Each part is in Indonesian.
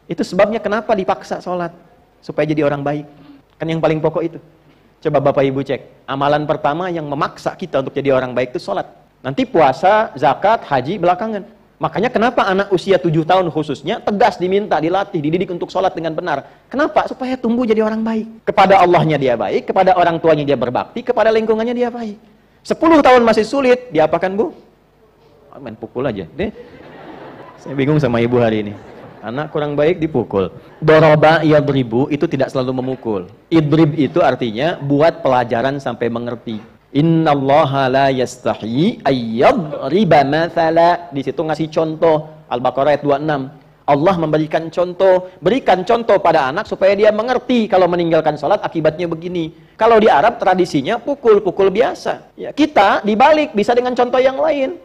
Itu sebabnya kenapa dipaksa sholat. Supaya jadi orang baik. Kan yang paling pokok itu. Coba Bapak Ibu cek. Amalan pertama yang memaksa kita untuk jadi orang baik itu sholat. Nanti puasa, zakat, haji belakangan. Makanya kenapa anak usia 7 tahun khususnya tegas diminta, dilatih, dididik untuk sholat dengan benar. Kenapa? Supaya tumbuh jadi orang baik. Kepada Allahnya dia baik, kepada orang tuanya dia berbakti, kepada lingkungannya dia baik. 10 tahun masih sulit, diapakan Bu? Main pukul aja. Nih. Saya bingung sama ibu hari ini. Anak kurang baik dipukul. Doroba yadribu itu tidak selalu memukul. Idrib itu artinya buat pelajaran sampai mengerti. Innallaha la yastahi ayyadriba mathala. Di situ ngasih contoh. Al-Baqarah ayat 26. Allah memberikan contoh, berikan contoh pada anak supaya dia mengerti kalau meninggalkan sholat akibatnya begini. Kalau di Arab tradisinya pukul biasa. Ya, kita dibalik bisa dengan contoh yang lain.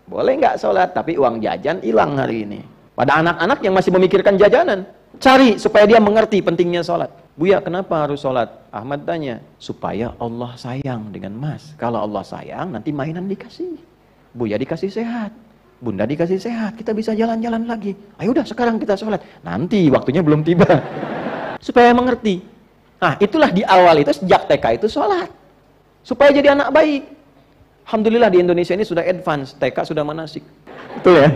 Boleh nggak sholat, tapi uang jajan hilang hari ini. Pada anak-anak yang masih memikirkan jajanan, cari supaya dia mengerti pentingnya sholat. Buya, kenapa harus sholat? Ahmad tanya, supaya Allah sayang dengan Mas. Kalau Allah sayang, nanti mainan dikasih. Buya dikasih sehat, Bunda dikasih sehat, kita bisa jalan-jalan lagi. Ayo udah sekarang kita sholat. Nanti waktunya belum tiba. Supaya mengerti. Nah, itulah di awal itu, sejak TK itu sholat. Supaya jadi anak baik. Alhamdulillah di Indonesia ini sudah advance, TK sudah manasik. Betul ya?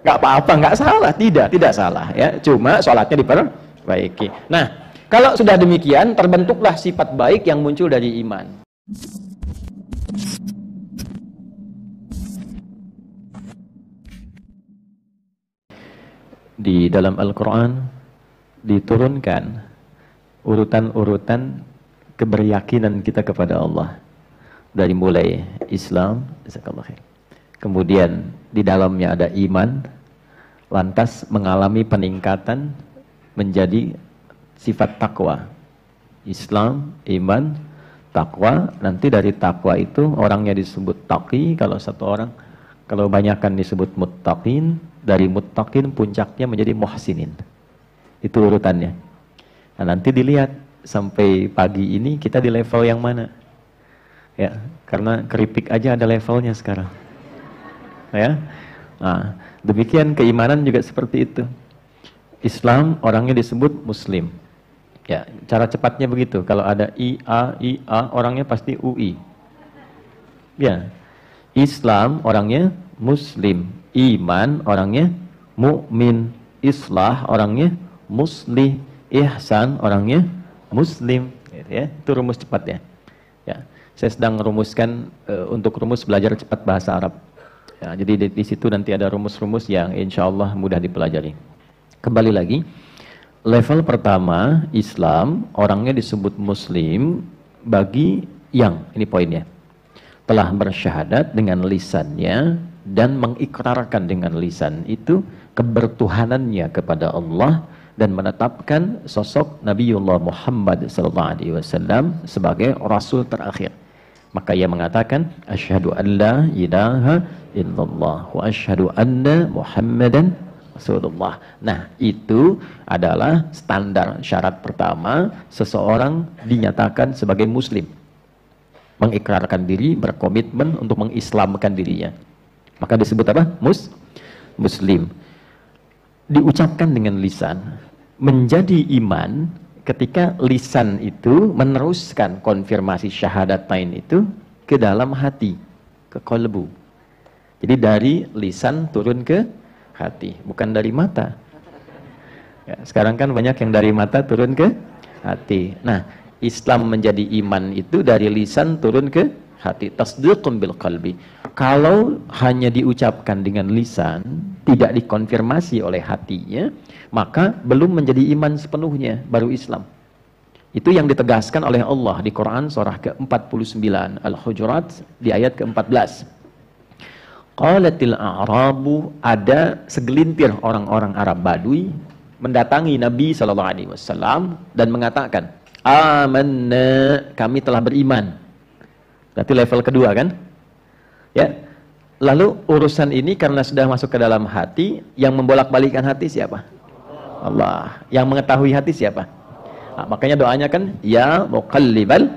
Nggak apa-apa, nggak salah, tidak salah ya. Cuma sholatnya diperbaiki. Nah, kalau sudah demikian, terbentuklah sifat baik yang muncul dari iman. Di dalam Al-Quran diturunkan urutan-urutan keberyakinan kita kepada Allah. Dari mulai Islam, kemudian di dalamnya ada iman, lantas mengalami peningkatan menjadi sifat takwa. Islam, iman, takwa. Nanti dari takwa itu orangnya disebut taqi kalau satu orang, kalau banyakan disebut muttaqin. Dari muttaqin puncaknya menjadi muhsinin. Itu urutannya. Nah, nanti dilihat sampai pagi ini kita di level yang mana. Ya, karena keripik aja ada levelnya sekarang. Ya. Nah, demikian keimanan juga seperti itu. Islam orangnya disebut muslim. Ya, cara cepatnya begitu. Kalau ada IA orangnya pasti UI. Ya. Islam orangnya muslim. Iman orangnya mukmin. Islah orangnya muslih. Ihsan orangnya muslim. Gitu ya. Itu rumus cepat ya. Ya. Saya sedang merumuskan untuk rumus belajar cepat bahasa Arab. Ya, jadi di situ nanti ada rumus-rumus yang insya Allah mudah dipelajari. Kembali lagi, level pertama Islam orangnya disebut Muslim bagi yang ini poinnya telah bersyahadat dengan lisannya dan mengikrarkan dengan lisan itu kebertuhanannya kepada Allah dan menetapkan sosok Nabiullah Muhammad SAW sebagai Rasul terakhir. Maka ia mengatakan asyhadu an la ilaha illallah wa asyhadu anna Muhammadan Rasulullah. Nah, itu adalah standar syarat pertama seseorang dinyatakan sebagai muslim. Mengikrarkan diri, berkomitmen untuk mengislamkan dirinya. Maka disebut apa? Muslim. Diucapkan dengan lisan, menjadi iman ketika lisan itu meneruskan konfirmasi syahadatain itu ke dalam hati, ke qalbu. Jadi dari lisan turun ke hati, bukan dari mata. Ya, sekarang kan banyak yang dari mata turun ke hati. Nah, Islam menjadi iman itu dari lisan turun ke hati. Tasdiqun bil qalbi. Kalau hanya diucapkan dengan lisan, tidak dikonfirmasi oleh hatinya, maka belum menjadi iman sepenuhnya, baru Islam. Itu yang ditegaskan oleh Allah di Quran surah ke-49 Al-Hujurat di ayat ke-14. Qalatil a'rabu, ada segelintir orang-orang Arab Badui mendatangi Nabi SAW dan mengatakan, amanna, kami telah beriman. Berarti level kedua kan? Ya. Lalu urusan ini karena sudah masuk ke dalam hati, yang membolak-balikkan hati siapa? Allah. Yang mengetahui hati siapa? Nah, makanya doanya kan, ya muqallibal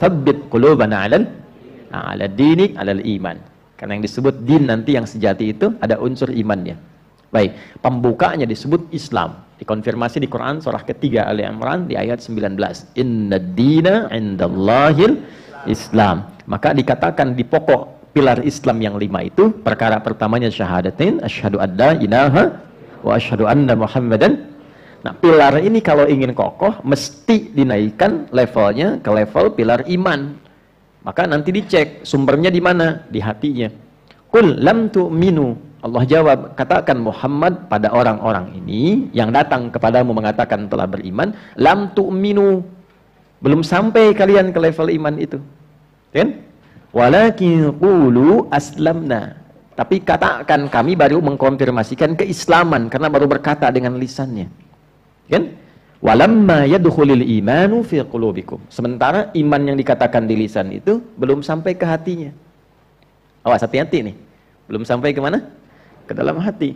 tsabbit qulubana 'ala dinik 'alal iman. Karena yang disebut din nanti yang sejati itu ada unsur imannya. Baik, pembukanya disebut Islam. Dikonfirmasi di Quran surah ketiga Ali Imran di ayat 19. Innad dina indallahil Islam. Maka dikatakan di pokok pilar Islam yang 5 itu, perkara pertamanya syahadatain, asyhadu an la ilaha wa asyhadu anna Muhammadan. Nah, pilar ini kalau ingin kokoh mesti dinaikkan levelnya ke level pilar iman. Maka nanti dicek sumbernya di mana? Di hatinya. Qul lam tu'minu. Allah jawab, katakan Muhammad pada orang-orang ini yang datang kepadamu mengatakan telah beriman, lam tu'minu, belum sampai kalian ke level iman itu, kan? Walakin qulu aslamna, tapi katakan kami baru mengkonfirmasikan keislaman karena baru berkata dengan lisannya, kan? Walamma yadkhulul imanu fi qulubikum, sementara iman yang dikatakan di lisan itu belum sampai ke hatinya. Awas, hati-hati nih, belum sampai ke mana? Ke dalam hati.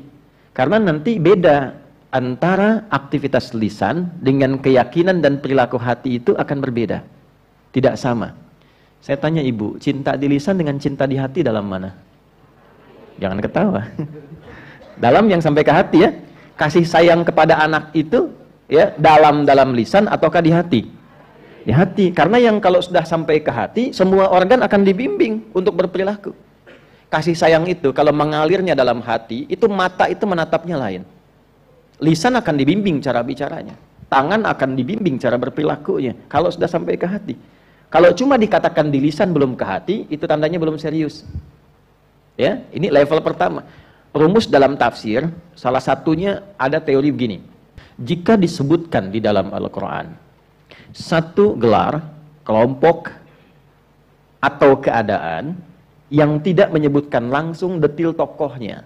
Karena nanti beda antara aktivitas lisan dengan keyakinan dan perilaku hati itu akan berbeda. Tidak sama. Saya tanya ibu, cinta di lisan dengan cinta di hati dalam mana? Jangan ketawa. Dalam yang sampai ke hati ya. Kasih sayang kepada anak itu ya dalam lisan ataukah di hati? Di hati. Karena yang kalau sudah sampai ke hati, semua organ akan dibimbing untuk berperilaku. Kasih sayang itu kalau mengalirnya dalam hati, itu mata itu menatapnya lain. Lisan akan dibimbing cara bicaranya. Tangan akan dibimbing cara berperilakunya. Kalau sudah sampai ke hati. Kalau cuma dikatakan di lisan belum ke hati, itu tandanya belum serius. Ya, ini level pertama. Rumus dalam tafsir, salah satunya ada teori begini. Jika disebutkan di dalam Al-Quran, satu gelar, kelompok, atau keadaan, yang tidak menyebutkan langsung detil tokohnya,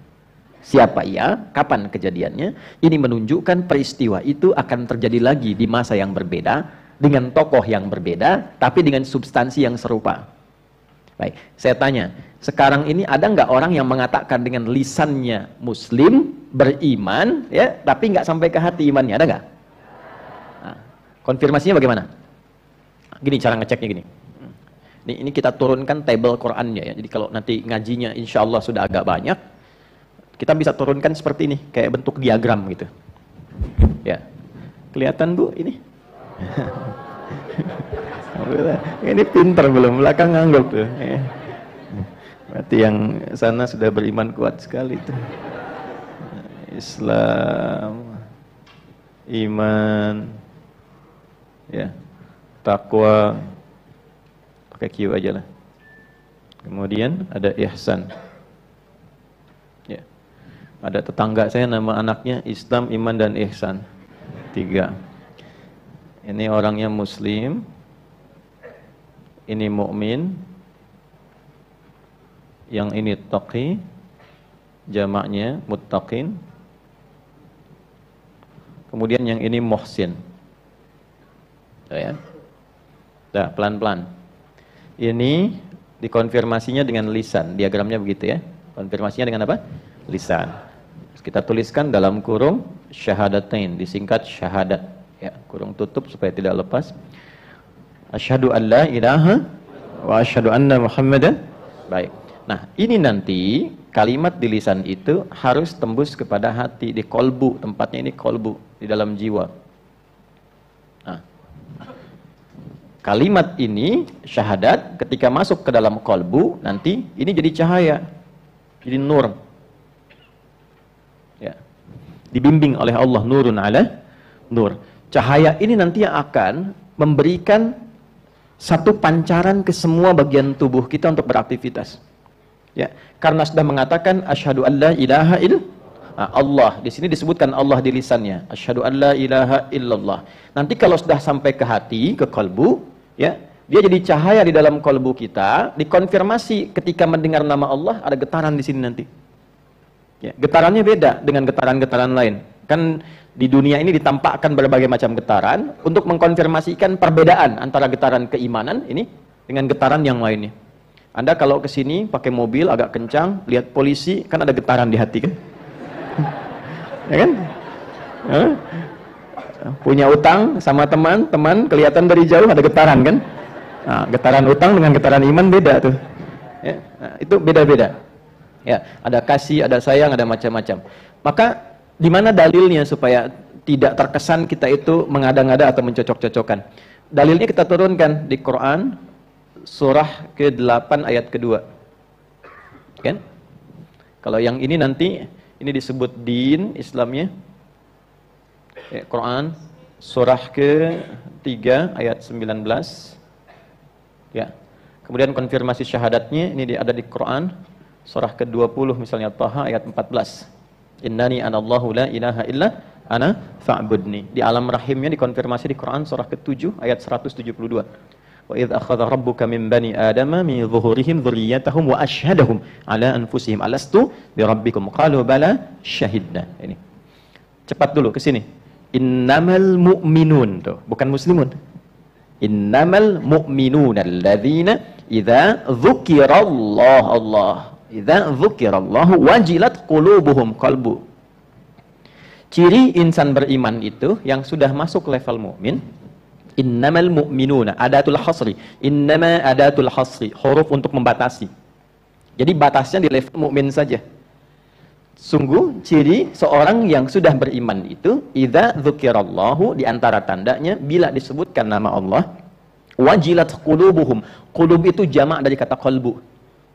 siapa ia, kapan kejadiannya, ini menunjukkan peristiwa itu akan terjadi lagi di masa yang berbeda, dengan tokoh yang berbeda, tapi dengan substansi yang serupa. Baik, saya tanya, sekarang ini ada nggak orang yang mengatakan dengan lisannya Muslim, beriman, ya, tapi nggak sampai ke hati imannya, ada nggak? Nah, konfirmasinya bagaimana? Gini cara ngeceknya gini. Ini kita turunkan table Qurannya ya. Jadi kalau nanti ngajinya insya Allah sudah agak banyak, kita bisa turunkan seperti ini, kayak bentuk diagram gitu. Ya, kelihatan Bu ini? Ini pinter belum, belakang ngangguk tuh. Berarti yang sana sudah beriman kuat sekali tuh. Islam, iman, ya, takwa. Pakai Q aja lah. Kemudian ada ihsan. Ya. Ada tetangga saya nama anaknya Islam, iman dan ihsan. 3. Ini orangnya Muslim. Ini mukmin. Yang ini taqi. Jamaknya muttaqin. Kemudian yang ini muhsin. Ya. Dah, pelan-pelan. Ini dikonfirmasinya dengan lisan, diagramnya begitu ya. Konfirmasinya dengan apa? Lisan. Kita tuliskan dalam kurung syahadatain, disingkat syahadat ya, kurung tutup supaya tidak lepas. Asyhadu an la ilaha wa asyhadu anna Muhammadan. Baik. Nah, ini nanti kalimat di lisan itu harus tembus kepada hati, di kolbu, tempatnya ini kolbu, di dalam jiwa. Nah, kalimat ini, syahadat, ketika masuk ke dalam kolbu, nanti ini jadi cahaya, jadi nur. Ya. Dibimbing oleh Allah, nurun ala nur. Cahaya ini nanti yang akan memberikan satu pancaran ke semua bagian tubuh kita untuk beraktivitas. Ya. Karena sudah mengatakan, asyhadu an la ilaha illallah. Allah, di sini disebutkan Allah di lisannya. Asyhadu an la ilaha illallah. Nanti kalau sudah sampai ke hati, ke kalbu, ya, dia jadi cahaya di dalam kalbu kita, dikonfirmasi ketika mendengar nama Allah, ada getaran di sini nanti. Ya, getarannya beda dengan getaran-getaran lain. Kan di dunia ini ditampakkan berbagai macam getaran untuk mengkonfirmasikan perbedaan antara getaran keimanan ini dengan getaran yang lainnya. Anda kalau ke sini pakai mobil agak kencang, lihat polisi, kan ada getaran di hati kan? Ya kan? Punya utang sama teman kelihatan dari jauh ada getaran kan? Nah, getaran utang dengan getaran iman beda tuh. Ya, nah, itu beda-beda. Ya, ada kasih, ada sayang, ada macam-macam. Maka di mana dalilnya supaya tidak terkesan kita itu mengada-ngada atau mencocok-cocokkan. Dalilnya kita turunkan di Quran surah ke-8 ayat kedua. Kan? Kalau yang ini nanti ini disebut din Islamnya. Quran surah ke-3 ayat 19. Ya. Kemudian konfirmasi syahadatnya ini ada di Quran surah ke-20 misalnya Taha ayat 14. Innani anallahu la ilaha illa ana fa'budni. Di alam rahimnya dikonfirmasi di Quran surah ke-7 ayat 172. Wa idz akhadha rabbuka min bani adama min zuhurihim dzurriyyatahum wa asyhadahum ala anfusihim alastu bi rabbikum qalu bala syahidna. Ini. Cepat dulu ke sini. Innamal mu'minun tuh, bukan muslimun. Innamal mu'minuna alladzina idza dzukirallahu Allah idza dzukirallahu wajilat qulubuhum qalbu. Ciri insan beriman itu yang sudah masuk level mukmin. Innamal mu'minuna, adatul hasri. Innama adatul hasri, huruf untuk membatasi. Jadi batasnya di level mukmin saja. Sungguh ciri seorang yang sudah beriman itu idza dzukirallahu, di antara tandanya bila disebutkan nama Allah, wajilat qulubuhum. Qulub itu jamak dari kata qalbu.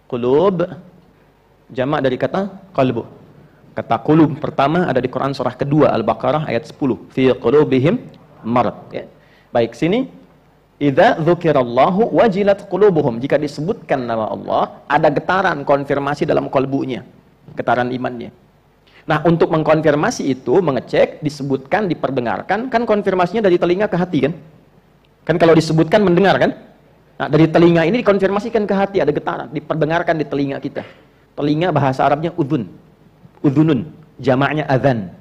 Qulub jamak dari kata qalbu. Kata qulub pertama ada di Quran surah kedua Al-Baqarah ayat 10. Fi qulubihim marad. Ya. Baik, sini idza dzukirallahu wajilat qulubuhum. Jika disebutkan nama Allah, ada getaran konfirmasi dalam kalbunya, getaran imannya. Nah, untuk mengkonfirmasi itu, mengecek, disebutkan, diperdengarkan, kan konfirmasinya dari telinga ke hati kan? Kan kalau disebutkan mendengar kan? Nah, dari telinga ini dikonfirmasikan ke hati, ada getaran, diperdengarkan di telinga kita. Telinga bahasa Arabnya udhun. Udhunun, jamaknya adzan.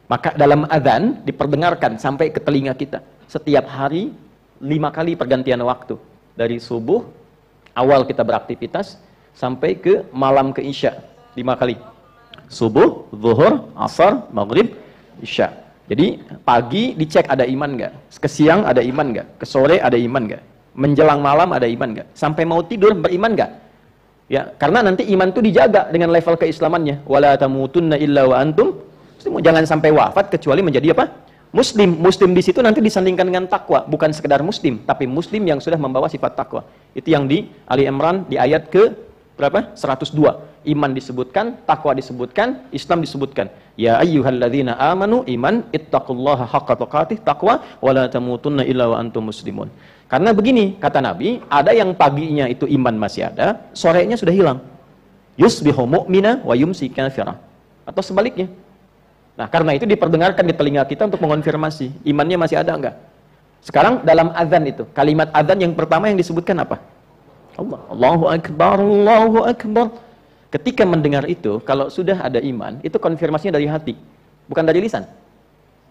Maka dalam adzan diperdengarkan sampai ke telinga kita. Setiap hari 5 kali pergantian waktu. Dari subuh, awal kita beraktivitas, sampai ke malam ke isya. 5 kali. Subuh, zuhur, asar, maghrib, isya. Jadi pagi dicek ada iman nggak? Ke siang ada iman nggak? Ke sore ada iman nggak? Menjelang malam ada iman nggak? Sampai mau tidur beriman nggak? Ya, karena nanti iman itu dijaga dengan level keislamannya. Wala tamutunna illa wa antum muslimun. Jangan sampai wafat kecuali menjadi apa? Muslim. Muslim di situ nanti disandingkan dengan takwa, bukan sekedar muslim, tapi muslim yang sudah membawa sifat takwa. Itu yang di Ali Imran di ayat ke berapa? 102. Iman disebutkan, takwa disebutkan, Islam disebutkan. Ya ayyuhalladzina amanu iman ittaqullaha haqqa tuqatih, takwa wala tamutunna illa wa antum muslimun. Karena begini, kata Nabi, ada yang paginya itu iman masih ada, sorenya sudah hilang. Yusbihu mu'mina wa yumsi kafira. Atau sebaliknya. Nah, karena itu diperdengarkan di telinga kita untuk mengonfirmasi, imannya masih ada enggak? Sekarang dalam azan itu, kalimat azan yang pertama yang disebutkan apa? Allah. Allahu Akbar, Allahu Akbar. Ketika mendengar itu, kalau sudah ada iman, itu konfirmasinya dari hati, bukan dari lisan.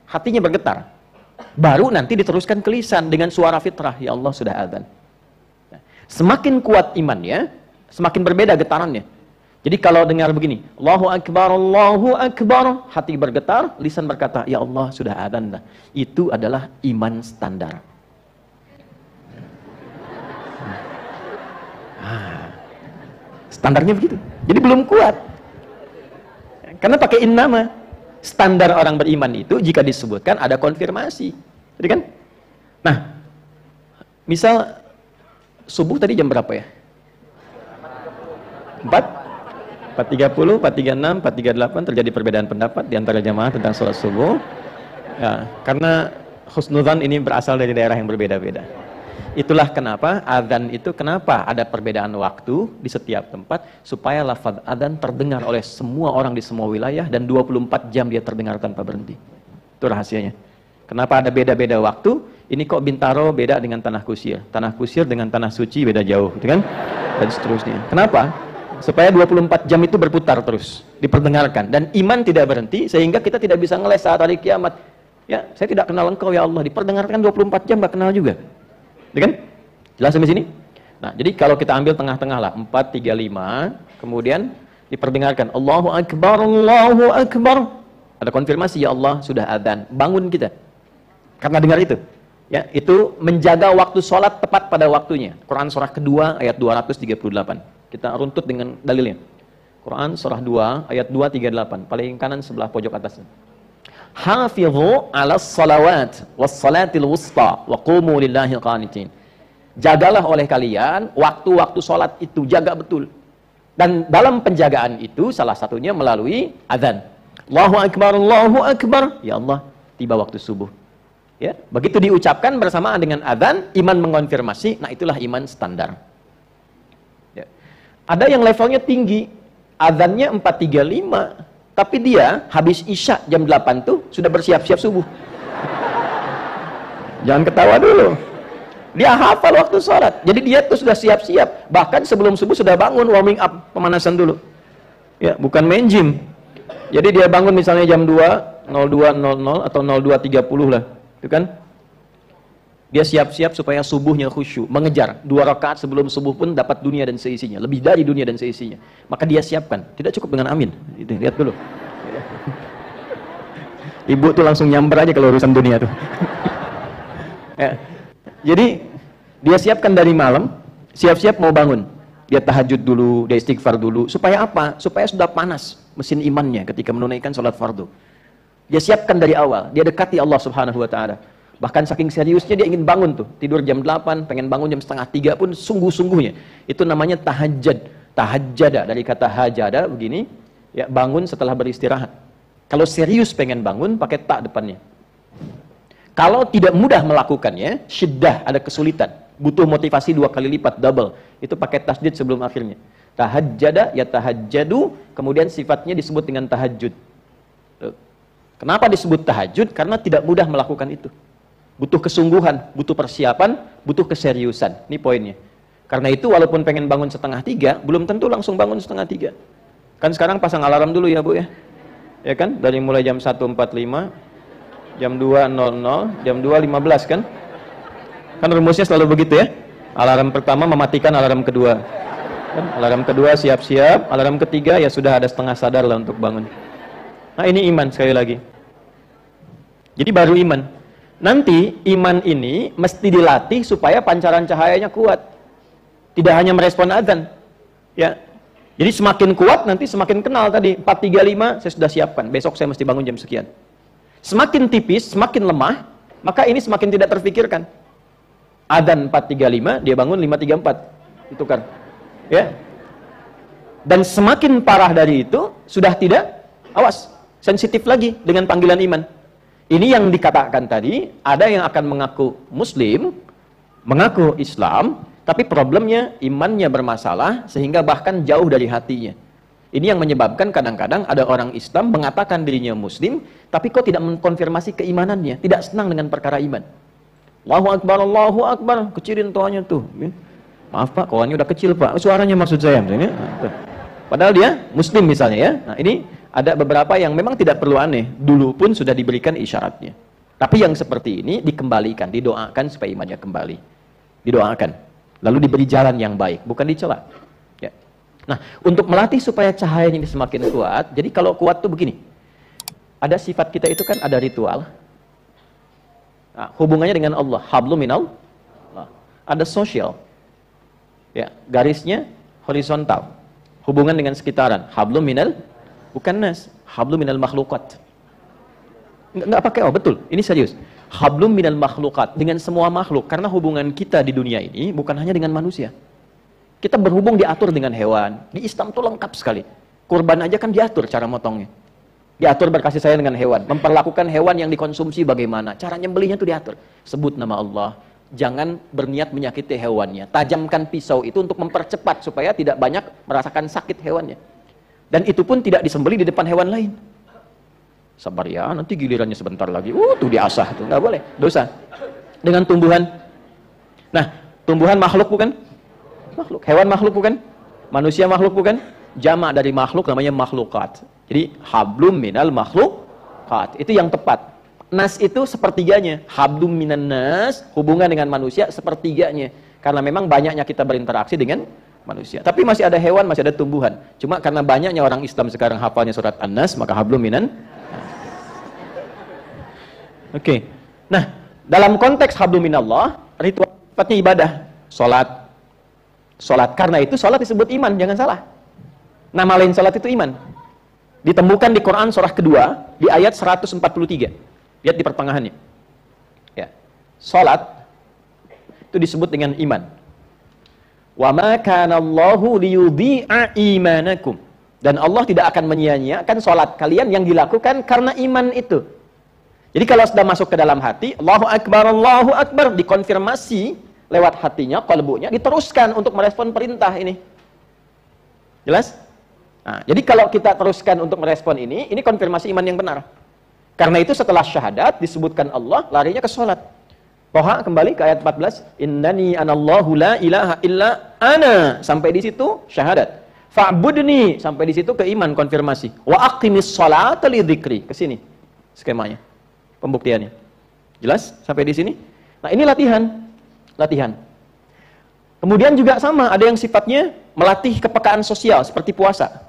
Hatinya bergetar. Baru nanti diteruskan ke lisan dengan suara fitrah, ya Allah sudah azan. Nah, semakin kuat imannya, semakin berbeda getarannya. Jadi kalau dengar begini, Allahu Akbar, hati bergetar, lisan berkata, ya Allah sudah azan. Nah, itu adalah iman standar. Standarnya begitu. Jadi belum kuat. Karena pakai innama. Standar orang beriman itu jika disebutkan ada konfirmasi. Jadi kan? Nah, misal subuh tadi jam berapa ya? 4:30, 4:36, 4:38 terjadi perbedaan pendapat di antara jamaah tentang sholat subuh. Ya, karena husnudzan ini berasal dari daerah yang berbeda-beda. Itulah kenapa adzan itu kenapa ada perbedaan waktu di setiap tempat supaya lafaz adzan terdengar oleh semua orang di semua wilayah dan 24 jam dia terdengar tanpa berhenti. Itu rahasianya. Kenapa ada beda-beda waktu? Ini kok Bintaro beda dengan Tanah Kusir, Tanah Kusir dengan Tanah Suci beda jauh, gitu kan? Dan seterusnya. Kenapa? Supaya 24 jam itu berputar terus, diperdengarkan dan iman tidak berhenti sehingga kita tidak bisa ngeles saat hari kiamat. Ya, saya tidak kenal engkau ya Allah, diperdengarkan 24 jam enggak kenal juga. Kan? Jelas sampai sini? Nah, jadi kalau kita ambil tengah-tengah lah, 4, 3, 5, kemudian diperdengarkan Allahu Akbar, Allahu Akbar. Ada konfirmasi, ya Allah sudah adzan. Bangun kita. Karena dengar itu. Ya, itu menjaga waktu sholat tepat pada waktunya. Quran surah kedua ayat 238. Kita runtut dengan dalilnya. Quran surah 2 ayat 238, paling kanan sebelah pojok atasnya. Hafidhu 'alas salawat was salatil wusta wa qumu lillahi qanitin. Jagalah oleh kalian waktu-waktu salat itu, jaga betul. Dan dalam penjagaan itu salah satunya melalui azan. Allahu akbar, Allahu akbar. Ya Allah, tiba waktu subuh. Ya, begitu diucapkan bersamaan dengan azan, iman mengonfirmasi, nah itulah iman standar. Ya. Ada yang levelnya tinggi, azannya 4.35, tapi dia habis isya jam 8 tuh sudah bersiap-siap subuh. Jangan ketawa dulu. Dia hafal waktu sholat. Jadi dia tuh sudah siap-siap. Bahkan sebelum subuh sudah bangun, warming up, pemanasan dulu. Ya, bukan main gym. Jadi dia bangun misalnya jam 2.02.00 atau 02.30 lah. Itu kan? Dia siap-siap supaya subuhnya khusyuk, mengejar 2 rakaat sebelum subuh pun dapat dunia dan seisinya, lebih dari dunia dan seisinya. Maka dia siapkan. Tidak cukup dengan amin. Itu, lihat dulu. Ibu tuh langsung nyamber aja kalau urusan dunia tuh. Ya. Jadi dia siapkan dari malam, siap-siap mau bangun. Dia tahajud dulu, dia istighfar dulu. Supaya apa? Supaya sudah panas mesin imannya ketika menunaikan sholat fardu. Dia siapkan dari awal. Dia dekati Allah Subhanahu wa Ta'ala. Bahkan saking seriusnya dia ingin bangun tuh. Tidur jam 8, pengen bangun jam 2:30 pun sungguh-sungguhnya. Itu namanya tahajjud. Tahajjada, dari kata hajada begini, ya bangun setelah beristirahat. Kalau serius pengen bangun, pakai ta depannya. Kalau tidak mudah melakukannya, syiddah, ada kesulitan, butuh motivasi 2 kali lipat, double. Itu pakai tasdid sebelum akhirnya. Tahajjada, ya tahajjadu, kemudian sifatnya disebut dengan tahajud. Kenapa disebut tahajud? Karena tidak mudah melakukan itu. Butuh kesungguhan, butuh persiapan, butuh keseriusan. Ini poinnya. Karena itu walaupun pengen bangun 2:30, belum tentu langsung bangun 2:30. Kan sekarang pasang alarm dulu ya Bu ya. Ya kan? Dari mulai jam 1.45, jam 2.00, jam 2.15 kan? Kan rumusnya selalu begitu ya. Alarm pertama mematikan alarm kedua. Kan? Alarm kedua siap-siap, alarm ketiga ya sudah ada setengah sadar lah untuk bangun. Nah ini iman sekali lagi. Jadi baru iman. Nanti iman ini mesti dilatih supaya pancaran cahayanya kuat. Tidak hanya merespon azan. Ya. Jadi semakin kuat nanti semakin kenal tadi. 4.35 saya sudah siapkan. Besok saya mesti bangun jam sekian. Semakin tipis, semakin lemah, maka ini semakin tidak terfikirkan. Adzan 4.35, dia bangun 5.34. Itu kan. Ya. Dan semakin parah dari itu, sudah tidak, awas, sensitif lagi dengan panggilan iman. Ini yang dikatakan tadi, ada yang akan mengaku Muslim, mengaku Islam, tapi problemnya imannya bermasalah, sehingga bahkan jauh dari hatinya. Ini yang menyebabkan kadang-kadang ada orang Islam mengatakan dirinya Muslim, tapi kok tidak mengkonfirmasi keimanannya, tidak senang dengan perkara iman. Allahu Akbar, kecilin toanya tuh. Maaf Pak, kawannya udah kecil Pak, suaranya maksud saya. Padahal dia Muslim misalnya ya. Nah ini ada beberapa yang memang tidak perlu aneh, dulu pun sudah diberikan isyaratnya. Tapi yang seperti ini dikembalikan, didoakan supaya imannya kembali. Didoakan, lalu diberi jalan yang baik, bukan dicela. Ya. Nah, untuk melatih supaya cahayanya ini semakin kuat, jadi kalau kuat tuh begini. Ada sifat kita itu kan ada ritual. Nah, hubungannya dengan Allah, hablum minal. Ada sosial. Ya, garisnya horizontal. Hubungan dengan sekitaran, hablum minal, bukan nas, hablum minal makhlukat. Enggak pakai oh, betul. Ini serius. Hablum minal makhlukat, dengan semua makhluk, karena hubungan kita di dunia ini bukan hanya dengan manusia. Kita berhubung diatur dengan hewan. Di Islam tuh lengkap sekali. Kurban aja kan diatur cara motongnya. Diatur berkasih sayang dengan hewan. Memperlakukan hewan yang dikonsumsi bagaimana. Cara nyembelihnya tuh diatur. Sebut nama Allah. Jangan berniat menyakiti hewannya. Tajamkan pisau itu untuk mempercepat supaya tidak banyak merasakan sakit hewannya. Dan itu pun tidak disembelih di depan hewan lain. Sabar ya, nanti gilirannya sebentar lagi. Tuh diasah tuh, nggak boleh, dosa. Dengan tumbuhan. Nah, tumbuhan makhluk bukan? Makhluk. Hewan makhluk bukan? Manusia makhluk bukan? Jamak dari makhluk namanya makhlukat. Jadi hablum minal makhlukat. Itu yang tepat. Nas itu sepertiganya. Hablum minan nas, hubungan dengan manusia sepertiganya. Karena memang banyaknya kita berinteraksi dengan manusia. Tapi masih ada hewan, masih ada tumbuhan. Cuma karena banyaknya orang Islam sekarang hafalnya surat An-Nas, maka hablum minan. Oke. Nah, dalam konteks hablum minallah, ritual sifatnya ibadah, salat. Salat, karena itu salat disebut iman, jangan salah. Nama lain salat itu iman. ditemukan di Quran surah kedua di ayat 143. Lihat di pertengahannya. Ya. Salat itu disebut dengan iman. Wa ma kana Allahu liyudhi'a imanakum. Dan Allah tidak akan menyia-nyiakan salat kalian yang dilakukan karena iman itu. Jadi kalau sudah masuk ke dalam hati, Allahu Akbar, dikonfirmasi lewat hatinya, qalbunya, diteruskan untuk merespon perintah ini. Jelas? Nah, jadi kalau kita teruskan untuk merespon ini konfirmasi iman yang benar. Karena itu setelah syahadat disebutkan Allah, larinya ke sholat. Toha kembali ke ayat 14, innani anallahu la ilaha illa ana, sampai di situ syahadat. Fa'budni, sampai di situ ke iman, konfirmasi. Wa aqimis sholata li dzikri, ke sini skemanya, pembuktiannya. Jelas sampai di sini? Nah, ini latihan. Kemudian juga sama, ada yang sifatnya melatih kepekaan sosial seperti puasa.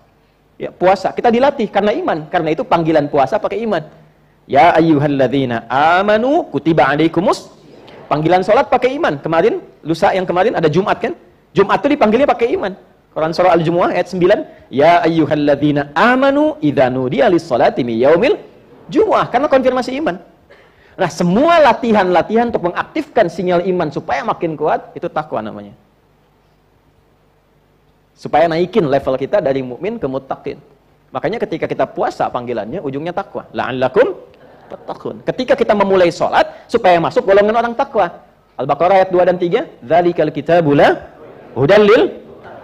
Ya, puasa kita dilatih karena iman, karena itu panggilan puasa pakai iman. Ya ayyuhalladzina amanu kutiba alaikumus. Panggilan sholat pakai iman. Kemarin, lusa yang kemarin ada Jumat kan? Jumat itu dipanggilnya pakai iman. Quran surah Al-Jumu'ah ayat 9. Ya ayyuhalladzina amanu idza nudiya lis-sholati min yaumil jumu'ah. Karena konfirmasi iman. Nah, semua latihan-latihan untuk mengaktifkan sinyal iman supaya makin kuat, itu takwa namanya. Supaya naikin level kita dari mukmin ke muttaqin. Makanya ketika kita puasa panggilannya ujungnya takwa. La'allakum tattaqun. Ketika kita memulai sholat supaya masuk golongan orang takwa. Al-Baqarah ayat 2 dan 3. Dzalikal kitabu la hudal lil.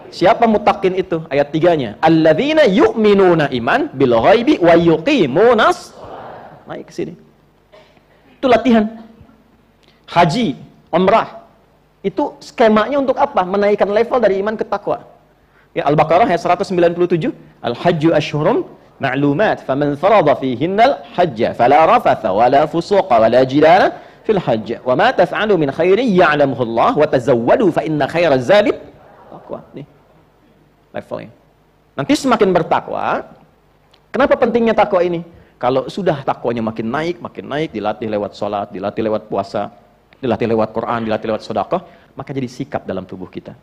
Siapa muttaqin itu? Ayat 3-nya. Alladzina yu'minuna iman bil ghaibi wa yuqimunas. Naik ke sini. Itu latihan. Haji, umrah. Itu skemanya untuk apa? Menaikkan level dari iman ke takwa. Ya, Al-Baqarah ayat 197. Al-hajju ashhurum ma'lumat faman farada fihinnal hajja fala rafatha wala fusuqa wala jidala fil hajj wa ma taf'alu min khairin ya'lamuhu Allah wa tazawwadu fa inna khairaz zadi taqwa. Nih levelnya. Nanti semakin bertakwa. Kenapa pentingnya takwa ini? Kalau sudah takwanya makin naik, dilatih lewat sholat, dilatih lewat puasa, dilatih lewat Quran, dilatih lewat sedekah, maka jadi sikap dalam tubuh kita.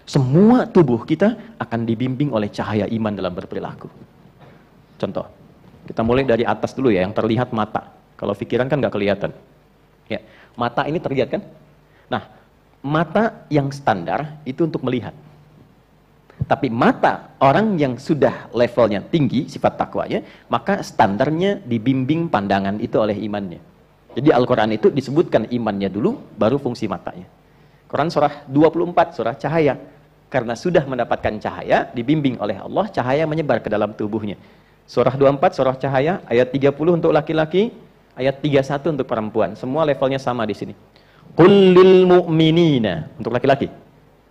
Semua tubuh kita akan dibimbing oleh cahaya iman dalam berperilaku. Contoh, kita mulai dari atas dulu ya, yang terlihat mata. Kalau pikiran kan nggak kelihatan. Ya, mata ini terlihat kan? Nah, mata yang standar itu untuk melihat. Tapi mata orang yang sudah levelnya tinggi, sifat takwanya, maka standarnya dibimbing pandangan itu oleh imannya. Jadi Al-Quran itu disebutkan imannya dulu, baru fungsi matanya. Quran surah 24, surah cahaya. Karena sudah mendapatkan cahaya, dibimbing oleh Allah, cahaya menyebar ke dalam tubuhnya. Surah 24, surah cahaya, ayat 30 untuk laki-laki, ayat 31 untuk perempuan. Semua levelnya sama di sini. Qul lil mu'minina, untuk laki-laki.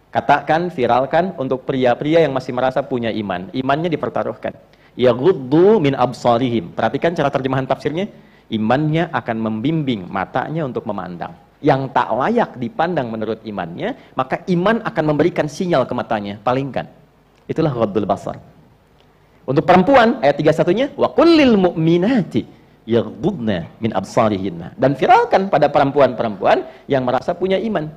Katakan, viralkan untuk pria-pria yang masih merasa punya iman. Imannya dipertaruhkan. Yaghuddu min absarihim. Perhatikan cara terjemahan tafsirnya. Imannya akan membimbing matanya untuk memandang. Yang tak layak dipandang menurut imannya, maka iman akan memberikan sinyal ke matanya, palingkan. Itulah ghaddul basar. Untuk perempuan, ayat 31-nya, wa kullil mu'minati yaghuddna min absarihinna. Dan viralkan pada perempuan-perempuan yang merasa punya iman.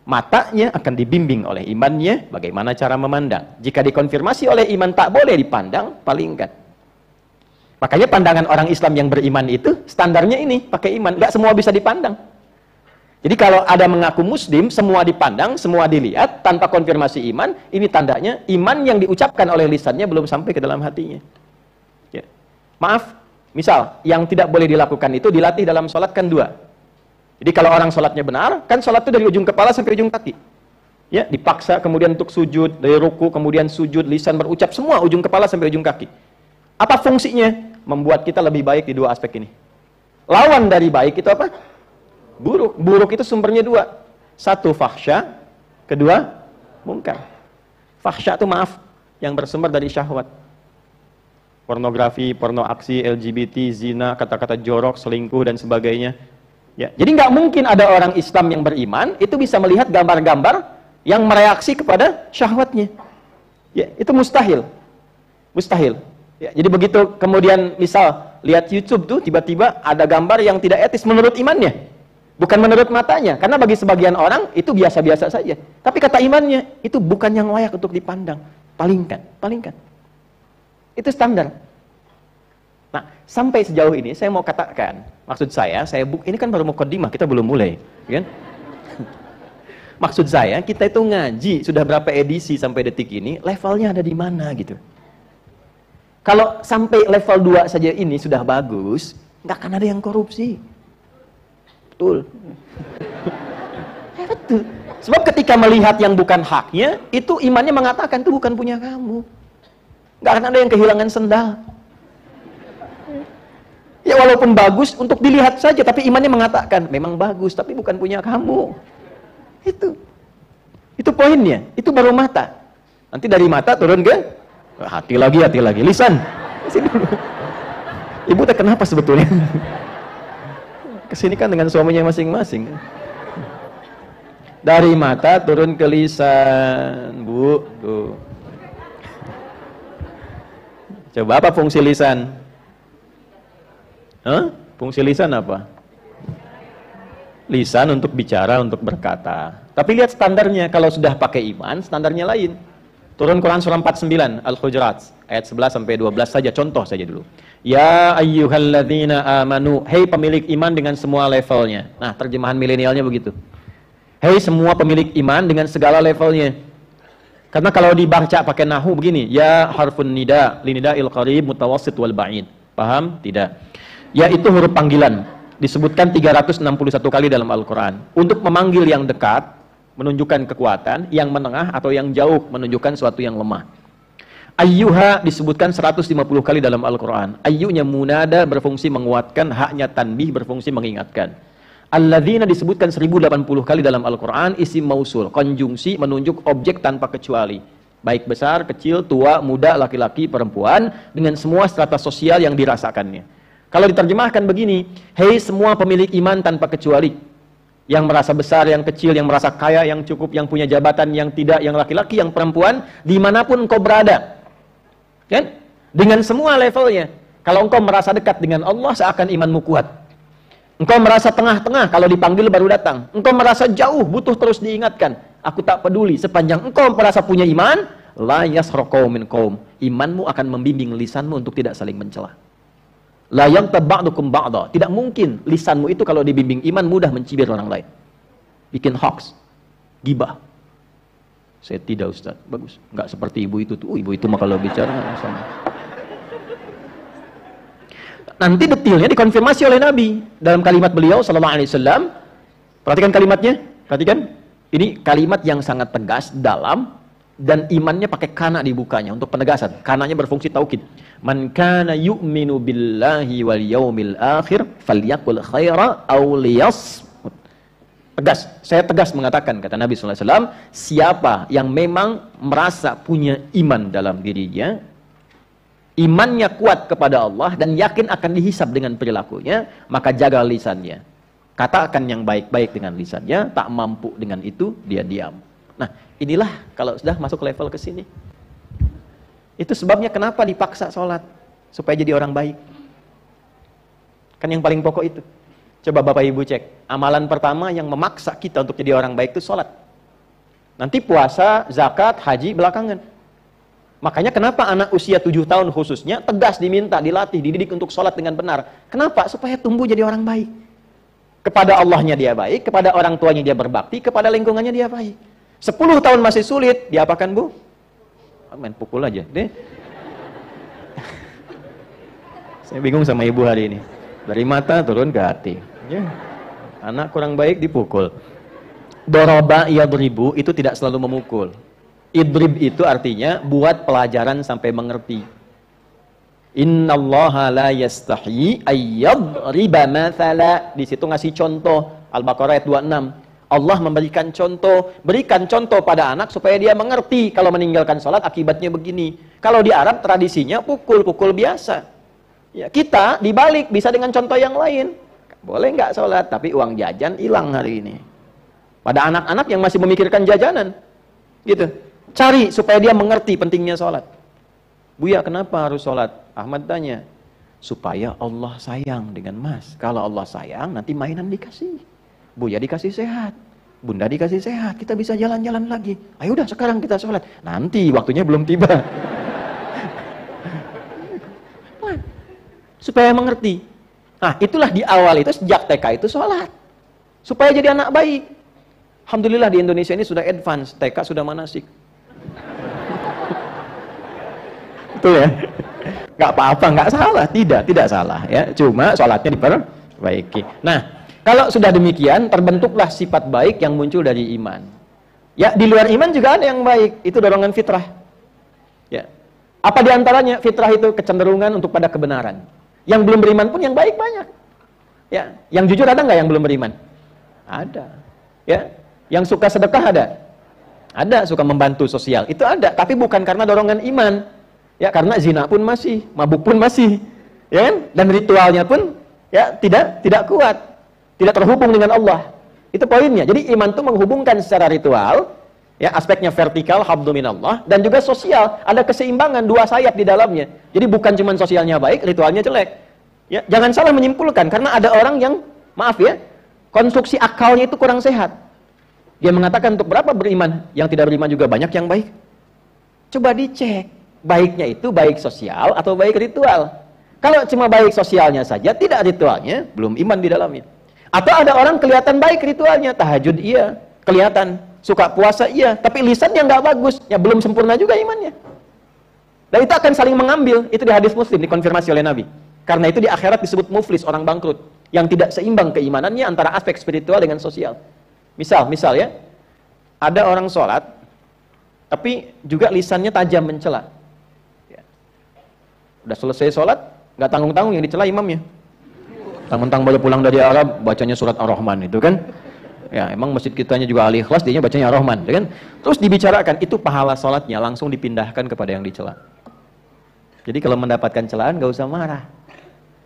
Matanya akan dibimbing oleh imannya, bagaimana cara memandang. Jika dikonfirmasi oleh iman tak boleh dipandang, palingkan. Makanya pandangan orang Islam yang beriman itu, standarnya ini, pakai iman. Nggak semua bisa dipandang. Jadi kalau ada mengaku muslim, semua dipandang, semua dilihat, tanpa konfirmasi iman, ini tandanya iman yang diucapkan oleh lisannya belum sampai ke dalam hatinya. Ya. Maaf, misal, yang tidak boleh dilakukan itu dilatih dalam sholat kan 2. Jadi kalau orang sholatnya benar, kan sholat itu dari ujung kepala sampai ujung kaki. Ya, dipaksa kemudian untuk sujud, dari ruku, kemudian sujud, lisan berucap, semua ujung kepala sampai ujung kaki. Apa fungsinya? Membuat kita lebih baik di 2 aspek ini. Lawan dari baik itu apa? Buruk. Buruk itu sumbernya 2. 1 fahsya, kedua mungkar. Fahsya itu maaf, yang bersumber dari syahwat. Pornografi, porno aksi, LGBT, zina, kata-kata jorok, selingkuh dan sebagainya. Ya, jadi nggak mungkin ada orang Islam yang beriman itu bisa melihat gambar-gambar yang mereaksi kepada syahwatnya. Ya, itu mustahil. Mustahil. Ya, jadi begitu kemudian misal lihat YouTube tuh tiba-tiba ada gambar yang tidak etis menurut imannya. Bukan menurut matanya, karena bagi sebagian orang itu biasa-biasa saja. Tapi kata imannya, itu bukan yang layak untuk dipandang. Palingkan, palingkan. Itu standar. Nah, sampai sejauh ini saya mau katakan, maksud saya ini kan baru mukaddimah, kita belum mulai, kan? Maksud saya, kita itu ngaji sudah berapa edisi sampai detik ini, levelnya ada di mana gitu. Kalau sampai level 2 saja ini sudah bagus, nggak akan ada yang korupsi. Betul. Betul. Sebab ketika melihat yang bukan haknya, itu imannya mengatakan itu bukan punya kamu. Nggak akan ada yang kehilangan sendal. Ya walaupun bagus untuk dilihat saja, tapi imannya mengatakan memang bagus, tapi bukan punya kamu. Itu poinnya. Itu baru mata. Nanti dari mata turun ke hati lagi, lisan. Sini dulu. Ibu teh kenapa sebetulnya? Kesini kan dengan suaminya masing-masing. Dari mata turun ke lisan, Bu. Tuh. Coba apa fungsi lisan? Fungsi lisan apa? Lisan untuk bicara, untuk berkata. Tapi lihat standarnya, kalau sudah pakai iman, standarnya lain. Turun Quran surah 49, Al-Hujurat, ayat 11 sampai 12 saja, contoh saja dulu. Ya ayyuhalladzina amanu, hei pemilik iman dengan semua levelnya. Nah, terjemahan milenialnya begitu. Hei semua pemilik iman dengan segala levelnya. Karena kalau dibaca pakai nahu begini, ya harfun nida, linida'il qarib, mutawassit wal ba'id. Paham? Tidak. Yaitu huruf panggilan, disebutkan 361 kali dalam Al-Quran. Untuk memanggil yang dekat, menunjukkan kekuatan, yang menengah atau yang jauh, menunjukkan suatu yang lemah. Ayyuha disebutkan 150 kali dalam Al-Quran. Ayyunya munada berfungsi menguatkan, haknya tanbih berfungsi mengingatkan. Alladzina disebutkan 1080 kali dalam Al-Quran, isim mausul, konjungsi menunjuk objek tanpa kecuali. Baik besar, kecil, tua, muda, laki-laki, perempuan, dengan semua strata sosial yang dirasakannya. Kalau diterjemahkan begini, hei semua pemilik iman tanpa kecuali, yang merasa besar, yang kecil, yang merasa kaya, yang cukup, yang punya jabatan, yang tidak, yang laki-laki, yang perempuan, dimanapun engkau berada, kan? Dengan semua levelnya. Kalau engkau merasa dekat dengan Allah, seakan imanmu kuat. Engkau merasa tengah-tengah, kalau dipanggil baru datang. Engkau merasa jauh, butuh terus diingatkan. Aku tak peduli, sepanjang engkau merasa punya iman, la yasraqau min qaum. Imanmu akan membimbing lisanmu untuk tidak saling mencela. La yaghtab ba'dukum ba'da. Tidak mungkin lisanmu itu kalau dibimbing iman mudah mencibir orang lain. Bikin hoax, gibah. Saya tidak, Ustaz. Bagus. Enggak seperti ibu itu tuh. Ibu itu mah kalau bicara sama. Nanti detailnya dikonfirmasi oleh Nabi dalam kalimat beliau sallallahu alaihi wasallam. Perhatikan kalimatnya. Perhatikan. Ini kalimat yang sangat tegas, dalam, dan imannya pakai kana dibukanya untuk penegasan. Kananya berfungsi taukid. Man kana yu'minu billahi wal yaumil akhir falyaqul khaira aw liyasmut. Tegas, saya tegas mengatakan, kata Nabi sallallahu alaihi wasallam, siapa yang memang merasa punya iman dalam dirinya, imannya kuat kepada Allah dan yakin akan dihisab dengan perilakunya, maka jaga lisannya. Katakan yang baik-baik dengan lisannya, tak mampu dengan itu dia diam. Nah, inilah kalau sudah masuk level ke sini. Itu sebabnya kenapa dipaksa sholat, supaya jadi orang baik. Kan yang paling pokok itu. Coba Bapak Ibu cek, amalan pertama yang memaksa kita untuk jadi orang baik itu sholat. Nanti puasa, zakat, haji belakangan. Makanya kenapa anak usia 7 tahun khususnya tegas diminta, dilatih, dididik untuk sholat dengan benar. Kenapa? Supaya tumbuh jadi orang baik. Kepada Allahnya dia baik, kepada orang tuanya dia berbakti, kepada lingkungannya dia baik. 10 tahun masih sulit, diapakan Bu? Main pukul aja deh. Saya bingung sama ibu hari ini. Dari mata turun ke hati. Ya. Anak kurang baik dipukul. Doroba yadribu itu tidak selalu memukul. Idrib itu artinya buat pelajaran sampai mengerti. Innallaha la yastahi ayyadriba mathala. Di situ ngasih contoh. Al-Baqarah ayat 26. Allah memberikan contoh, berikan contoh pada anak supaya dia mengerti kalau meninggalkan sholat akibatnya begini. Kalau di Arab tradisinya pukul-pukul biasa. Ya, kita dibalik bisa dengan contoh yang lain. Boleh nggak sholat, tapi uang jajan hilang hari ini. Pada anak-anak yang masih memikirkan jajanan, gitu. Cari supaya dia mengerti pentingnya sholat. Buya, kenapa harus sholat? Ahmad tanya, supaya Allah sayang dengan mas. Kalau Allah sayang, nanti mainan dikasih. Buya dikasih sehat, bunda dikasih sehat, kita bisa jalan-jalan lagi. Ayo udah sekarang kita sholat. Nanti waktunya belum tiba. supaya mengerti. Nah, itulah di awal itu sejak TK itu sholat. Supaya jadi anak baik. Alhamdulillah di Indonesia ini sudah advance, TK sudah manasik. Betul ya? Nggak apa-apa, nggak salah, tidak salah ya. Cuma sholatnya diperbaiki. Nah, kalau sudah demikian, terbentuklah sifat baik yang muncul dari iman. Ya, di luar iman juga ada yang baik, itu dorongan fitrah. Ya. Apa diantaranya? Fitrah itu kecenderungan untuk pada kebenaran. Yang belum beriman pun yang baik banyak. Ya, yang jujur ada nggak yang belum beriman? Ada. Ya, yang suka sedekah ada. Ada, suka membantu sosial. Itu ada, tapi bukan karena dorongan iman. Ya, karena zina pun masih, mabuk pun masih. Ya kan? Dan ritualnya pun ya tidak kuat. Tidak terhubung dengan Allah. Itu poinnya. Jadi iman itu menghubungkan secara ritual, ya, aspeknya vertikal, habdu minallah, dan juga sosial. Ada keseimbangan, dua sayap di dalamnya. Jadi bukan cuma sosialnya baik, ritualnya jelek. Ya, jangan salah menyimpulkan, karena ada orang yang, maaf ya, konstruksi akalnya itu kurang sehat. Dia mengatakan untuk berapa beriman, yang tidak beriman juga banyak yang baik. Coba dicek, baiknya itu baik sosial atau baik ritual. Kalau cuma baik sosialnya saja, tidak ritualnya, belum iman di dalamnya. Atau ada orang kelihatan baik ritualnya, tahajud iya, kelihatan, suka puasa iya, tapi lisannya nggak bagus, ya belum sempurna juga imannya. Dan itu akan saling mengambil, itu di hadis Muslim, dikonfirmasi oleh Nabi. Karena itu di akhirat disebut muflis, orang bangkrut, yang tidak seimbang keimanannya antara aspek spiritual dengan sosial. Misal ya, ada orang sholat, tapi juga lisannya tajam mencela. Ya. Udah selesai sholat, nggak tanggung-tanggung yang dicela imamnya. Mentang-mentang baru pulang dari Arab, bacanya surat Ar-Rahman itu kan. Ya, emang masjid kitanya juga ahli ikhlas, dianya bacanya Ar-Rahman, ya kan? Terus dibicarakan, itu pahala sholatnya langsung dipindahkan kepada yang dicela. Jadi kalau mendapatkan celaan, nggak usah marah.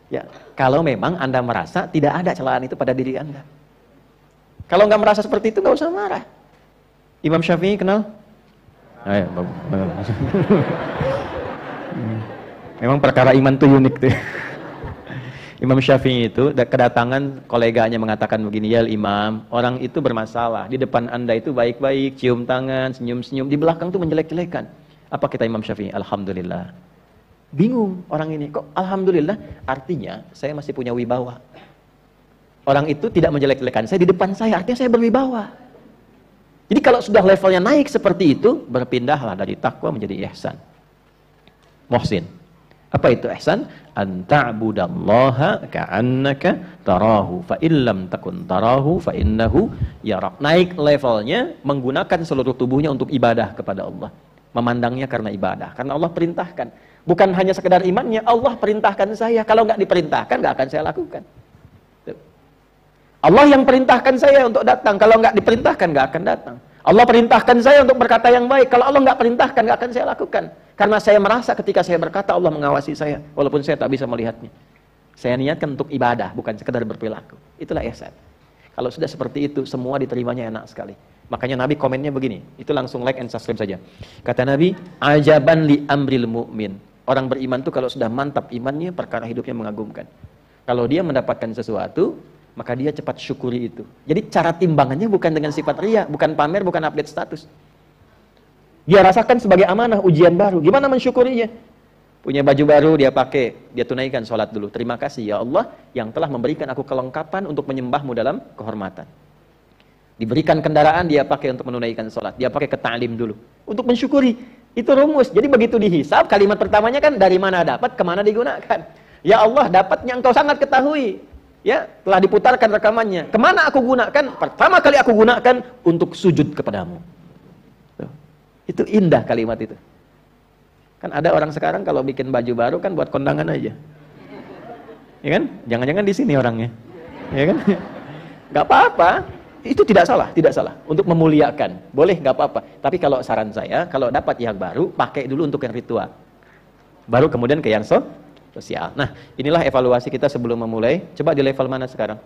Ya, kalau memang Anda merasa tidak ada celaan itu pada diri Anda. Kalau nggak merasa seperti itu, nggak usah marah. Imam Syafi'i kenal? Ayo, memang perkara iman tuh unik tuh. Imam Syafi'i itu kedatangan koleganya mengatakan begini, ya Imam, orang itu bermasalah, di depan Anda itu baik-baik, cium tangan, senyum-senyum, di belakang tuh menjelek-jelekan. Apa kata Imam Syafi'i? Alhamdulillah. Bingung orang ini, kok Alhamdulillah? Artinya saya masih punya wibawa. Orang itu tidak menjelek-jelekan saya di depan saya, artinya saya berwibawa. Jadi kalau sudah levelnya naik seperti itu, berpindahlah dari takwa menjadi ihsan. Muhsin. Apa itu ihsan? An ta'budallaha ka'annaka tarahu fa illam takun tarahu fa innahu yarak. Naik levelnya menggunakan seluruh tubuhnya untuk ibadah kepada Allah. Memandangnya karena ibadah, karena Allah perintahkan. Bukan hanya sekedar imannya, Allah perintahkan saya. Kalau nggak diperintahkan, nggak akan saya lakukan. Allah yang perintahkan saya untuk datang. Kalau nggak diperintahkan, nggak akan datang. Allah perintahkan saya untuk berkata yang baik. Kalau Allah nggak perintahkan, nggak akan saya lakukan. Karena saya merasa ketika saya berkata, Allah mengawasi saya, walaupun saya tak bisa melihatnya. Saya niatkan untuk ibadah, bukan sekedar berperilaku. Itulah ihsan. Kalau sudah seperti itu, semua diterimanya enak sekali. Makanya Nabi komennya begini, itu langsung like and subscribe saja. Kata Nabi, ajaban li amril mu'min. Orang beriman itu kalau sudah mantap imannya, perkara hidupnya mengagumkan. Kalau dia mendapatkan sesuatu, maka dia cepat syukuri itu. Jadi cara timbangannya bukan dengan sifat riya, bukan pamer, bukan update status. Dia rasakan sebagai amanah, ujian baru. Gimana mensyukurinya? Punya baju baru dia pakai, dia tunaikan sholat dulu. Terima kasih ya Allah yang telah memberikan aku kelengkapan untuk menyembahmu dalam kehormatan. Diberikan kendaraan dia pakai untuk menunaikan sholat. Dia pakai ke ta'lim dulu. Untuk mensyukuri. Itu rumus. Jadi begitu dihisab, kalimat pertamanya kan dari mana dapat, kemana digunakan. Ya Allah, dapatnya engkau sangat ketahui. Ya, telah diputarkan rekamannya. Kemana aku gunakan? Pertama kali aku gunakan untuk sujud kepadamu. Itu indah kalimat itu. Kan ada orang sekarang kalau bikin baju baru kan buat kondangan aja. Ya kan? Jangan-jangan di sini orangnya. Ya kan? Gak apa-apa. Itu tidak salah, tidak salah. Untuk memuliakan. Boleh, gak apa-apa. Tapi kalau saran saya, kalau dapat yang baru, pakai dulu untuk yang ritual. Baru kemudian ke yang sosial. Nah, inilah evaluasi kita sebelum memulai. Coba di level mana sekarang?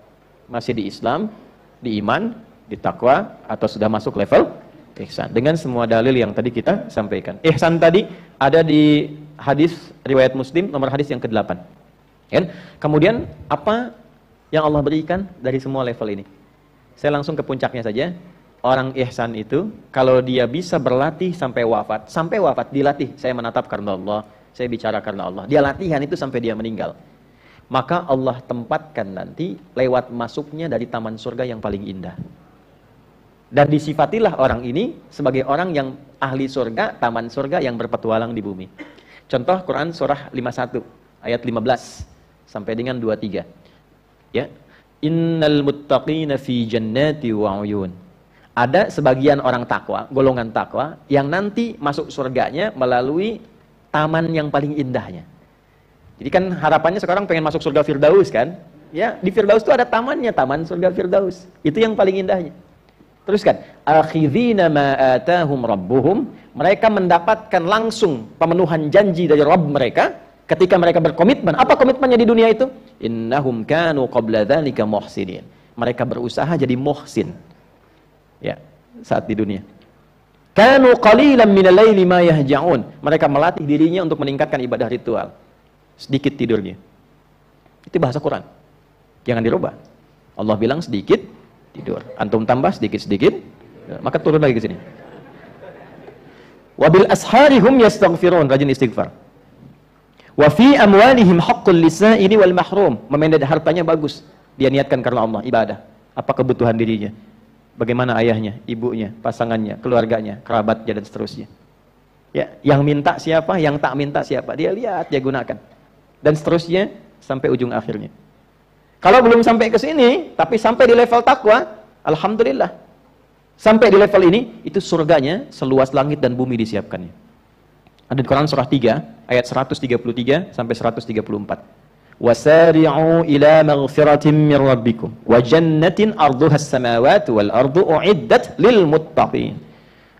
Masih di Islam, di iman, di takwa, atau sudah masuk level ihsan? Dengan semua dalil yang tadi kita sampaikan. Ihsan tadi ada di hadis riwayat Muslim, nomor hadis yang ke-8. Kan? Kemudian apa yang Allah berikan dari semua level ini? Saya langsung ke puncaknya saja. Orang ihsan itu, kalau dia bisa berlatih sampai wafat dilatih. Saya menatap karena Allah, saya bicara karena Allah. Dia latihan itu sampai dia meninggal. maka Allah tempatkan nanti lewat masuknya dari taman surga yang paling indah. Dan disifatilah orang ini sebagai orang yang ahli surga, taman surga yang berpetualang di bumi. Contoh Quran surah 51 ayat 15 sampai dengan 23. Ya. Innal muttaqina fi jannati wa uyun. Ada sebagian orang takwa, golongan takwa yang nanti masuk surganya melalui taman yang paling indahnya. Jadi kan harapannya sekarang pengen masuk surga Firdaus kan? Ya, di Firdaus itu ada tamannya, taman surga Firdaus. Itu yang paling indahnya. Terus kan, akhidhina ma atahum rabbuhum, mereka mendapatkan langsung pemenuhan janji dari Rabb mereka ketika mereka berkomitmen. Apa komitmennya di dunia itu? Innahum kanu qabla dzalika muhsinin. Mereka berusaha jadi muhsin. Ya, saat di dunia. Kanu qalilan minal laili ma yahja'un. Mereka melatih dirinya untuk meningkatkan ibadah ritual. Sedikit tidurnya. Itu bahasa Quran. Jangan dirubah. Allah bilang sedikit tidur. Antum tambah sedikit-sedikit, maka turun lagi ke sini. Wabil asharihum yastaghfirun, rajin istighfar. Wa fi amwalihim haqqul lisa'ili wal mahrum. Memanage hartanya bagus. Dia niatkan karena Allah, ibadah. Apa kebutuhan dirinya? Bagaimana ayahnya, ibunya, pasangannya, keluarganya, kerabatnya dan seterusnya. Ya, yang minta siapa, yang tak minta siapa, dia lihat, dia gunakan. Dan seterusnya sampai ujung akhirnya. Kalau belum sampai ke sini, tapi sampai di level takwa, alhamdulillah. Sampai di level ini, itu surganya seluas langit dan bumi disiapkannya. Ada di Quran surah 3 ayat 133 sampai 134. Wasari'u ila maghfiratin min rabbikum wa jannatin arduhas samawati wal ardu uiddat lil muttaqin.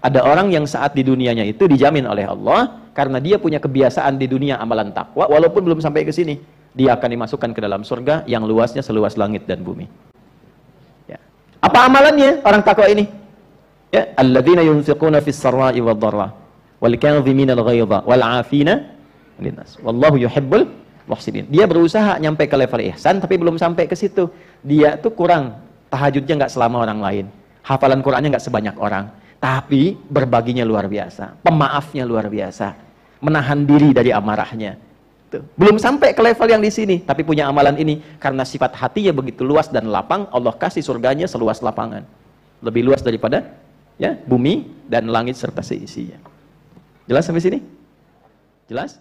Ada orang yang saat di dunianya itu dijamin oleh Allah karena dia punya kebiasaan di dunia amalan takwa, walaupun belum sampai ke sini, dia akan dimasukkan ke dalam surga yang luasnya seluas langit dan bumi. Ya. Apa amalannya orang takwa ini? Ya, alladzina yunfiquna fis sarra'i wad dharra wal kadhimina al ghaidha wal 'afina 'anil nas. Wallahu yuhibbul muhsinin. Dia berusaha nyampe ke level ihsan tapi belum sampai ke situ. Dia tuh kurang, tahajudnya enggak selama orang lain. Hafalan Qur'annya enggak sebanyak orang. Tapi berbaginya luar biasa, pemaafnya luar biasa, menahan diri dari amarahnya. Tuh. Belum sampai ke level yang di sini, tapi punya amalan ini karena sifat hatinya begitu luas dan lapang, Allah kasih surganya seluas lapangan, lebih luas daripada ya bumi dan langit serta seisinya. Jelas sampai sini? Jelas?